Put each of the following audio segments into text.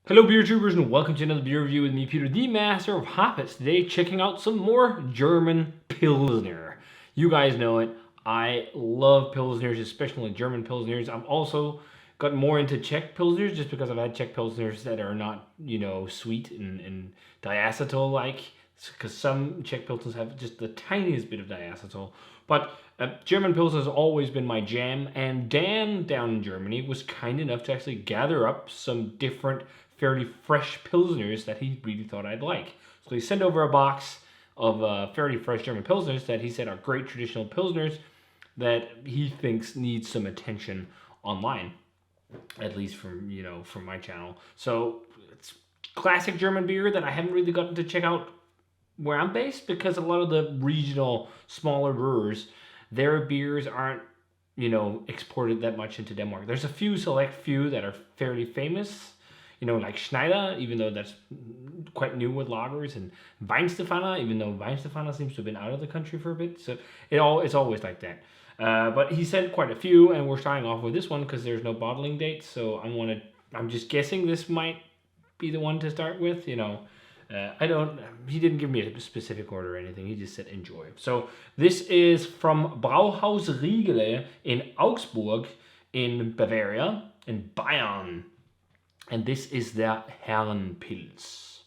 Hello beer tubers and welcome to another beer review with me, Peter, the master of hoppets. Today checking out some more German Pilsner. You guys know it. I love Pilsners, especially German Pilsners. I've also gotten more into Czech Pilsners just because I've had Czech Pilsners that are not, sweet and diacetyl like. Because some Czech Pilsners have just the tiniest bit of diacetyl. But German Pils has always been my jam, and Dan down in Germany was kind enough to actually gather up some different, fairly fresh Pilsners that he really thought I'd like. So he sent over a box of fairly fresh German Pilsners that he said are great traditional Pilsners that he thinks need some attention online, at least from my channel. So it's classic German beer that I haven't really gotten to check out where I'm based because a lot of the regional smaller brewers, their beers aren't exported that much into Denmark. There's a few select few that are fairly famous, like Schneider, even though that's quite new with lagers, and Weinstefana, even though Weinstefana seems to have been out of the country for a bit. So it's always like that. But he sent quite a few, and we're starting off with this one because there's no bottling date. So I'm just guessing this might be the one to start with. He didn't give me a specific order or anything. He just said enjoy. So this is from Brauhaus Riegele in Augsburg in Bavaria, in Bayern. And this is their Herren PILS.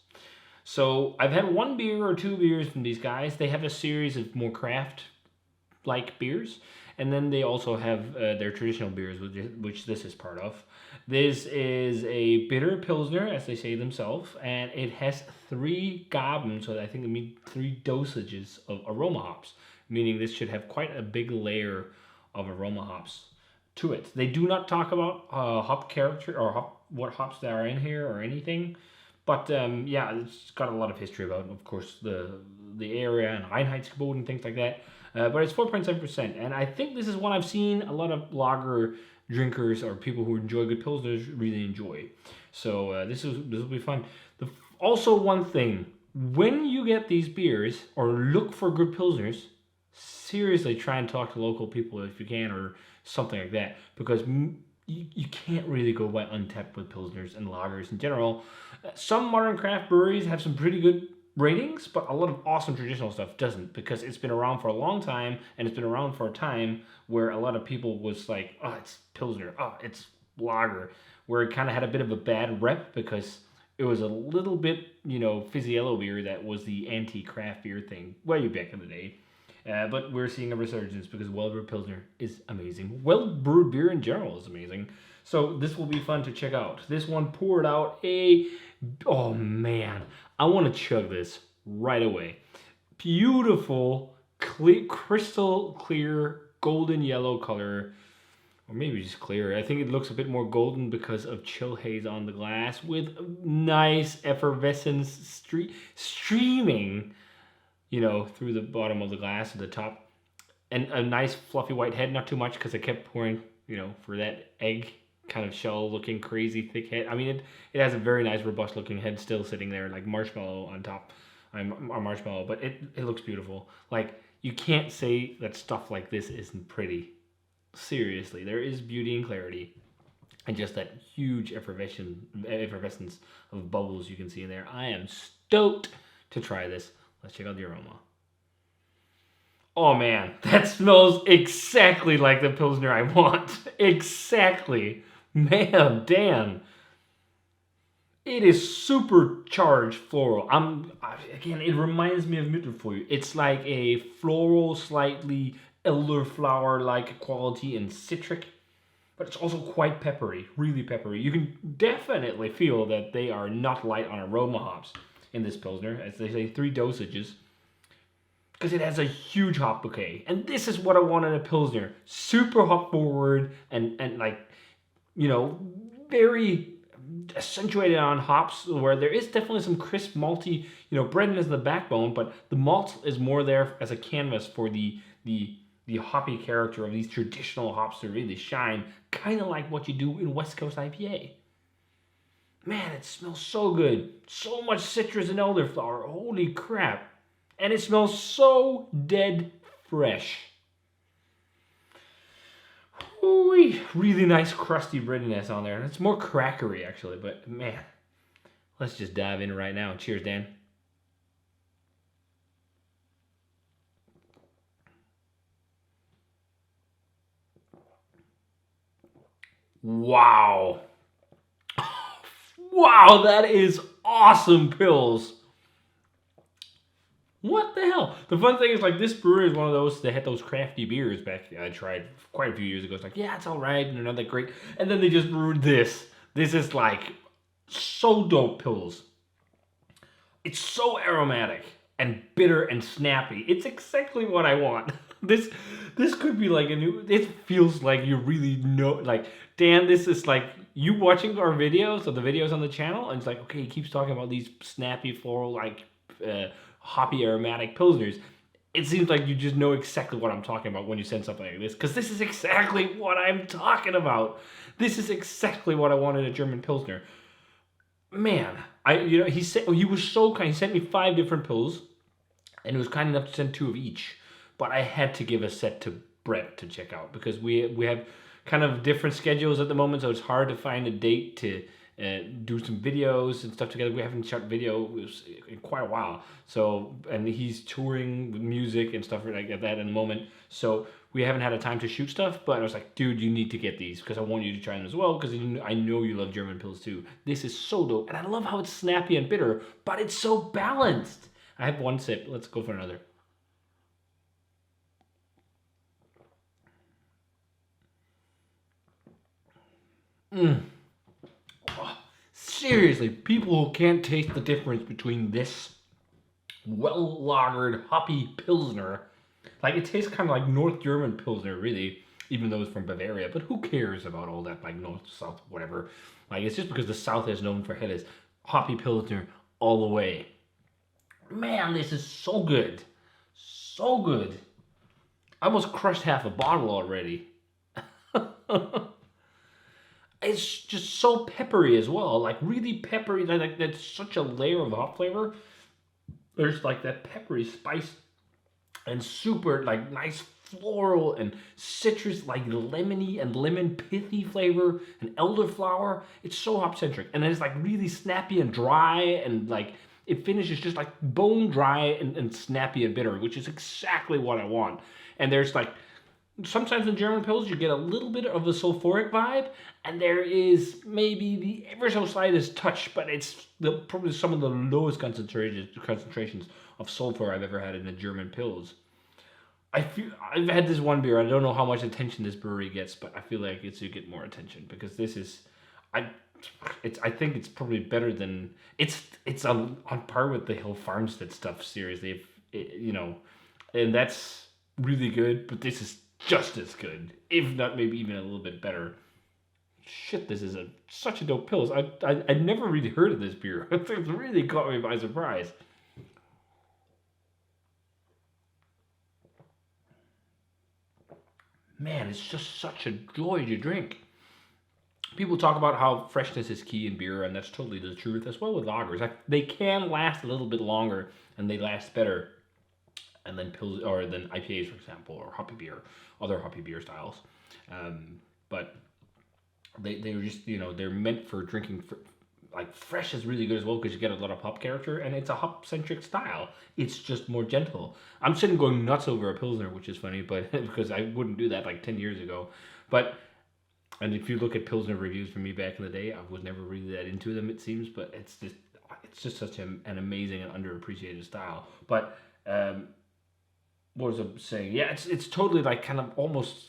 So I've had one beer or two beers from these guys. They have a series of more craft-like beers. And then they also have their traditional beers, which this is part of. This is a bitter Pilsner, as they say themselves, and it has 3 Gaben, so I think it means 3 dosages of aroma hops, meaning this should have quite a big layer of aroma hops to it. They do not talk about hop character or what hops that are in here or anything, but it's got a lot of history about, of course, the area and Einheitsgebot and things like that. But it's 4.7%, and I think this is one I've seen a lot of lager drinkers or people who enjoy good pilsners really enjoy. So this will be fun. Also, one thing, when you get these beers or look for good pilsners, seriously try and talk to local people if you can, or something like that, because you can't really go by untapped with pilsners and lagers in general. Some modern craft breweries have some pretty good ratings, but a lot of awesome traditional stuff doesn't, because it's been around for a long time, and it's been around for a time where a lot of people was like, oh, it's pilsner, oh, it's lager, where it kind of had a bit of a bad rep because it was a little bit, fizzy yellow beer that was the anti-craft beer thing way back in the day. But we're seeing a resurgence because well-brewed Pilsner is amazing. Well-brewed beer in general is amazing. So this will be fun to check out. This one poured out oh man, I want to chug this right away. Beautiful, crystal clear, golden yellow color. Or maybe just clear. I think it looks a bit more golden because of chill haze on the glass with nice effervescence streaming through the bottom of the glass to the top. And a nice fluffy white head, not too much because I kept pouring, for that egg kind of shell looking crazy thick head. I mean, it has a very nice robust looking head still sitting there like marshmallow on top. Marshmallow, but it looks beautiful. Like, you can't say that stuff like this isn't pretty. Seriously, there is beauty and clarity. And just that huge effervescence of bubbles you can see in there. I am stoked to try this. Let's check out the aroma. Oh man, that smells exactly like the Pilsner I want. Exactly. Man, damn. It is supercharged floral. Again, it reminds me of Mittelfrüh. It's like a floral, slightly elderflower-like quality and citric, but it's also quite peppery, really peppery. You can definitely feel that they are not light on aroma hops in this Pilsner, as they say, 3 dosages, because it has a huge hop bouquet. And this is what I want in a Pilsner. Super hop forward and very accentuated on hops, where there is definitely some crisp malty, breadiness in the backbone, but the malt is more there as a canvas for the hoppy character of these traditional hops to really shine, kind of like what you do in West Coast IPA. Man, it smells so good. So much citrus and elderflower. Holy crap. And it smells so dead fresh. Ooh, really nice crusty breadiness on there. It's more crackery, actually, but man, let's just dive in right now. Cheers, Dan. Wow. Wow, that is awesome pills. What the hell? The fun thing is, like, this brewery is one of those that had those crafty beers back. I tried quite a few years ago. It's like, yeah, it's all right, and they're not that great. And then they just brewed this. This is like so dope pills. It's so aromatic and bitter and snappy. It's exactly what I want. This could be like a new. It feels like you really know. Like, Dan, this is like you watching our videos or the videos on the channel, and it's like, okay, he keeps talking about these snappy floral like. Hoppy aromatic pilsners. It seems like you just know exactly what I'm talking about when you send something like this, because this is exactly what I'm talking about. This is exactly what I wanted a German pilsner. Man, he said he was so kind. He sent me 5 different pills, and he was kind enough to send 2 of each. But I had to give a set to Brett to check out because we have kind of different schedules at the moment, so it's hard to find a date to do some videos and stuff together. We haven't shot video in quite a while. So, and he's touring with music and stuff like that in the moment. So we haven't had a time to shoot stuff, but I was like, dude, you need to get these because I want you to try them as well because I know you love German pills too. This is so dope. And I love how it's snappy and bitter, but it's so balanced. I have one sip. Let's go for another. Seriously, people who can't taste the difference between this well-lagered, hoppy Pilsner, like it tastes kind of like North German Pilsner, really, even though it's from Bavaria, but who cares about all that, like North, South, whatever. Like, it's just because the South is known for Helles. Hoppy Pilsner all the way. Man, this is so good. So good. I almost crushed half a bottle already. It's just so peppery as well, like really peppery. Like that's such a layer of hop flavor. There's like that peppery spice and super like nice floral and citrus, like lemony and lemon pithy flavor and elderflower. It's so hop centric, and then it's like really snappy and dry, and like it finishes just like bone dry and snappy and bitter, which is exactly what I want. And there's like sometimes in German pills you get a little bit of a sulfuric vibe, and there is maybe the ever so slightest touch, but it's probably some of the lowest concentrations of sulfur I've ever had in a German pills. I've had this one beer. I don't know how much attention this brewery gets, but I feel like it should get more attention because this is, I think it's probably better than it's on par with the Hill Farmstead stuff. Seriously, if and that's really good. But this is just as good, if not maybe even a little bit better. Shit, this is such a dope pills. I never really heard of this beer. It really caught me by surprise. Man, it's just such a joy to drink. People talk about how freshness is key in beer, and that's totally the truth. As well with lagers, they can last a little bit longer and they last better, and then pills or than IPAs, for example, or hoppy beer, other hoppy beer styles. But they're just they're meant for drinking. Like fresh is really good as well because you get a lot of hop character, and it's a hop centric style. It's just more gentle. I'm sitting going nuts over a pilsner, which is funny, but because I wouldn't do that like 10 years ago. But and if you look at pilsner reviews from me back in the day, I was never really that into them, it seems. But it's just such an amazing and underappreciated style. But what was I saying? Yeah, it's totally like kind of almost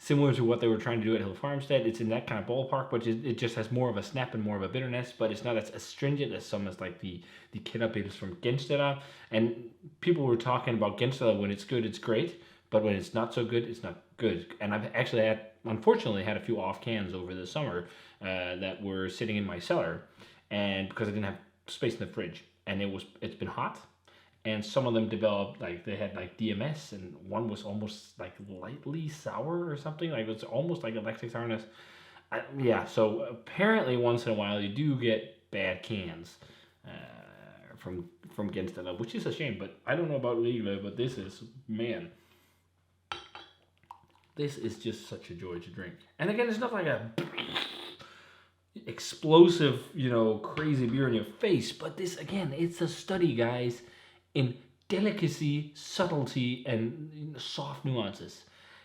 similar to what they were trying to do at Hill Farmstead. It's in that kind of ballpark, but it just has more of a snap and more of a bitterness, but it's not as astringent as some as like the Kinderpils from Genstella. And people were talking about Genstella when it's good, it's great, but when it's not so good, it's not good. And I've actually unfortunately had a few off cans over the summer that were sitting in my cellar, and because I didn't have space in the fridge, and it's been hot. And some of them developed like they had like DMS, and one was almost like lightly sour or something. Like it was almost like a lactic sourness. Yeah, so apparently once in a while you do get bad cans from Genstella, which is a shame. But I don't know about Riegele, but this is this is just such a joy to drink. And again, it's not like explosive, crazy beer in your face. But this, again, it's a study, guys, in delicacy, subtlety, and soft nuances.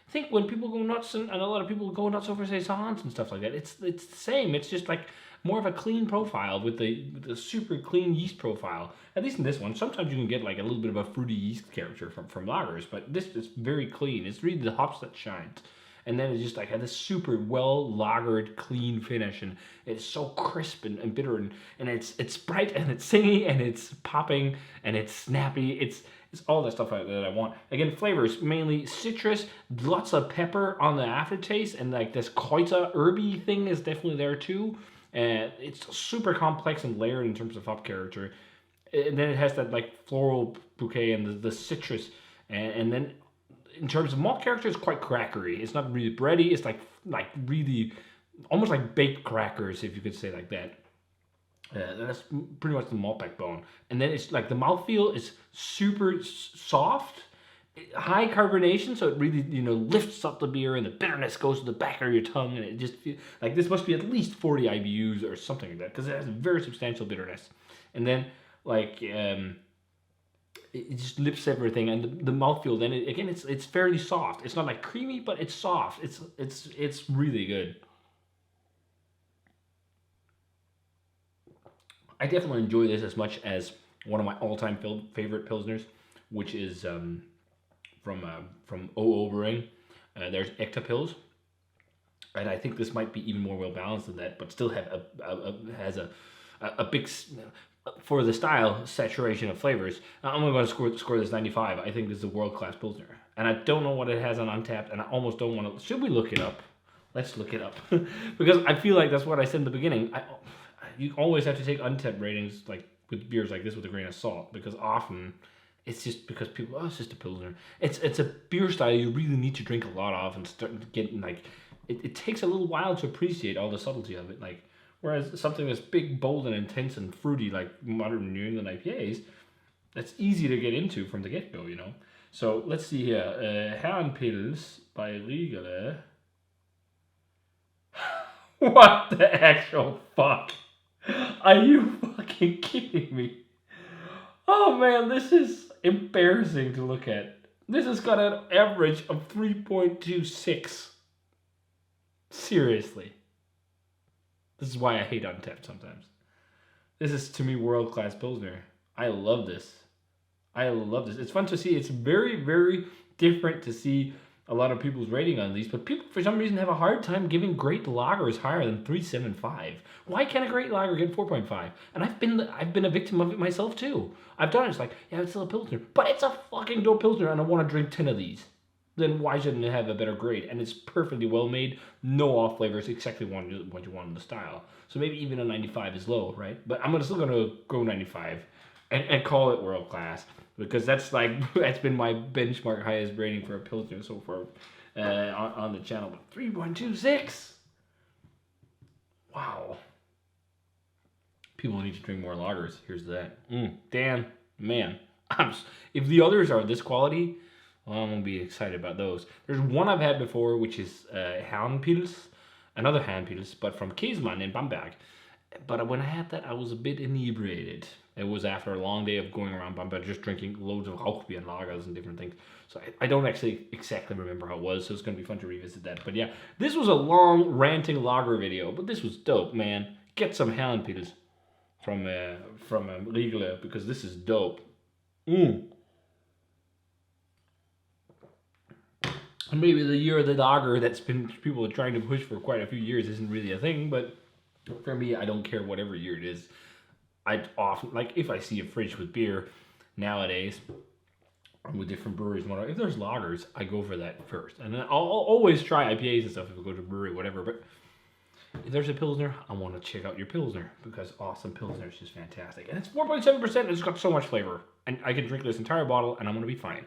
I think when people go nuts, and a lot of people go nuts over saisons and stuff like that, it's the same. It's just like more of a clean profile with the super clean yeast profile. At least in this one, sometimes you can get like a little bit of a fruity yeast character from lagers, but this is very clean. It's really the hops that shine. And then it's just like had this super well lagered, clean finish, and it's so crisp and bitter, and it's bright and it's singy and it's popping and it's snappy. It's all that stuff that I want. Again, flavors mainly citrus, lots of pepper on the aftertaste, and like this koita herby thing is definitely there too. And it's super complex and layered in terms of hop character. And then it has that like floral bouquet and the citrus, and then in terms of malt character, it's quite crackery. It's not really bready. It's like really almost like baked crackers, if you could say like that. That's pretty much the malt backbone. And then it's like the mouthfeel is super soft, high carbonation, so it really lifts up the beer, and the bitterness goes to the back of your tongue, and it just feels like this must be at least 40 IBUs or something like that, because it has a very substantial bitterness. And then like it just lifts everything, and the mouthfeel. Then it's fairly soft. It's not like creamy, but it's soft. It's really good. I definitely enjoy this as much as one of my all-time favorite pilsners, which is from Brewing. There's Pils, and I think this might be even more well balanced than that, but still has a big, for the style, saturation of flavors. I'm going to score this 95. I think this is a world-class Pilsner. And I don't know what it has on Untapped, and I almost don't want to... Should we look it up? Let's look it up. Because I feel like that's what I said in the beginning. You always have to take Untapped ratings like with beers like this with a grain of salt, because often it's just because people, it's just a Pilsner. It's a beer style you really need to drink a lot of and start getting like... It takes a little while to appreciate all the subtlety of it. Like, whereas something that's big, bold, and intense and fruity, like modern New England IPAs, that's easy to get into from the get-go, So let's see here. Herren Pils by Riegele. What the actual fuck? Are you fucking kidding me? Oh man, this is embarrassing to look at. This has got an average of 3.26. Seriously. This is why I hate Untapped sometimes. This is, to me, world-class Pilsner. I love this. It's fun to see. It's very, very different to see a lot of people's rating on these, but people, for some reason, have a hard time giving great lagers higher than 3.75. Why can't a great lager get 4.5? And I've been a victim of it myself, too. I've done it. It's like, yeah, it's still a Pilsner, but it's a fucking dope Pilsner, and I want to drink 10 of these. Then why shouldn't it have a better grade? And it's perfectly well made, no off flavors, exactly what you want in the style. So maybe even a 95 is low, right? But I'm still gonna go 95 and call it world class, because that's been my benchmark highest rating for a Pilsner so far on the channel. But 3.26. Wow. People need to drink more lagers. Here's that. Dan, man, if the others are this quality, well, I'm going to be excited about those. There's one I've had before, which is Herren Pils, another Herren Pils, but from Käsemann in Bamberg. But when I had that, I was a bit inebriated. It was after a long day of going around Bamberg, just drinking loads of Rauchbier and lagers and different things. So I don't actually exactly remember how it was, so it's going to be fun to revisit that. But yeah, this was a long ranting lager video, but this was dope, man. Get some Herren Pils from Riegele, because this is dope. Maybe the year of the lager that's been people are trying to push for quite a few years isn't really a thing, but for me, I don't care whatever year it is. I often, like, if I see a fridge with beer nowadays, with different breweries, if there's lagers, I go for that first. And then I'll always try IPAs and stuff if I go to a brewery, whatever, but if there's a Pilsner, I want to check out your Pilsner, because awesome Pilsner is just fantastic. And it's 4.7%, and it's got so much flavor. And I can drink this entire bottle, and I'm going to be fine.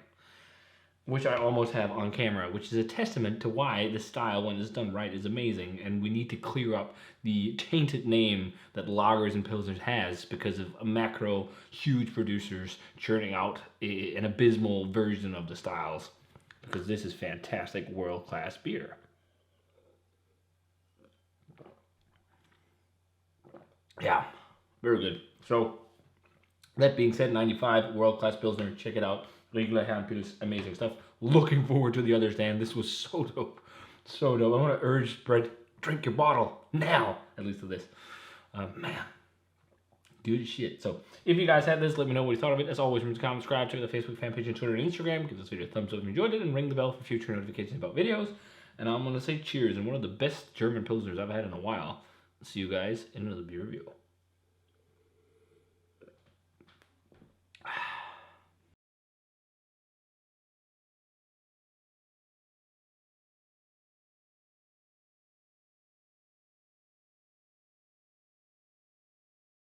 Which I almost have on camera, which is a testament to why the style, when it's done right, is amazing. And we need to clear up the tainted name that lagers and pilsners has because of macro, huge producers churning out an abysmal version of the styles. Because this is fantastic, world-class beer. Yeah, very good. So that being said, 95 world-class Pilsner. Check it out. Riegele Augsburger, amazing stuff. Looking forward to the other stand. This was so dope. So dope. I want to urge spread, drink your bottle now. At least of this. Man, good shit. So if you guys had this, let me know what you thought of it. As always, remember to comment, subscribe, check out the Facebook fan page and Twitter and Instagram. Give this video a thumbs up if you enjoyed it, and ring the bell for future notifications about videos. And I'm going to say cheers, and one of the best German Pilsners I've had in a while. See you guys in another beer review.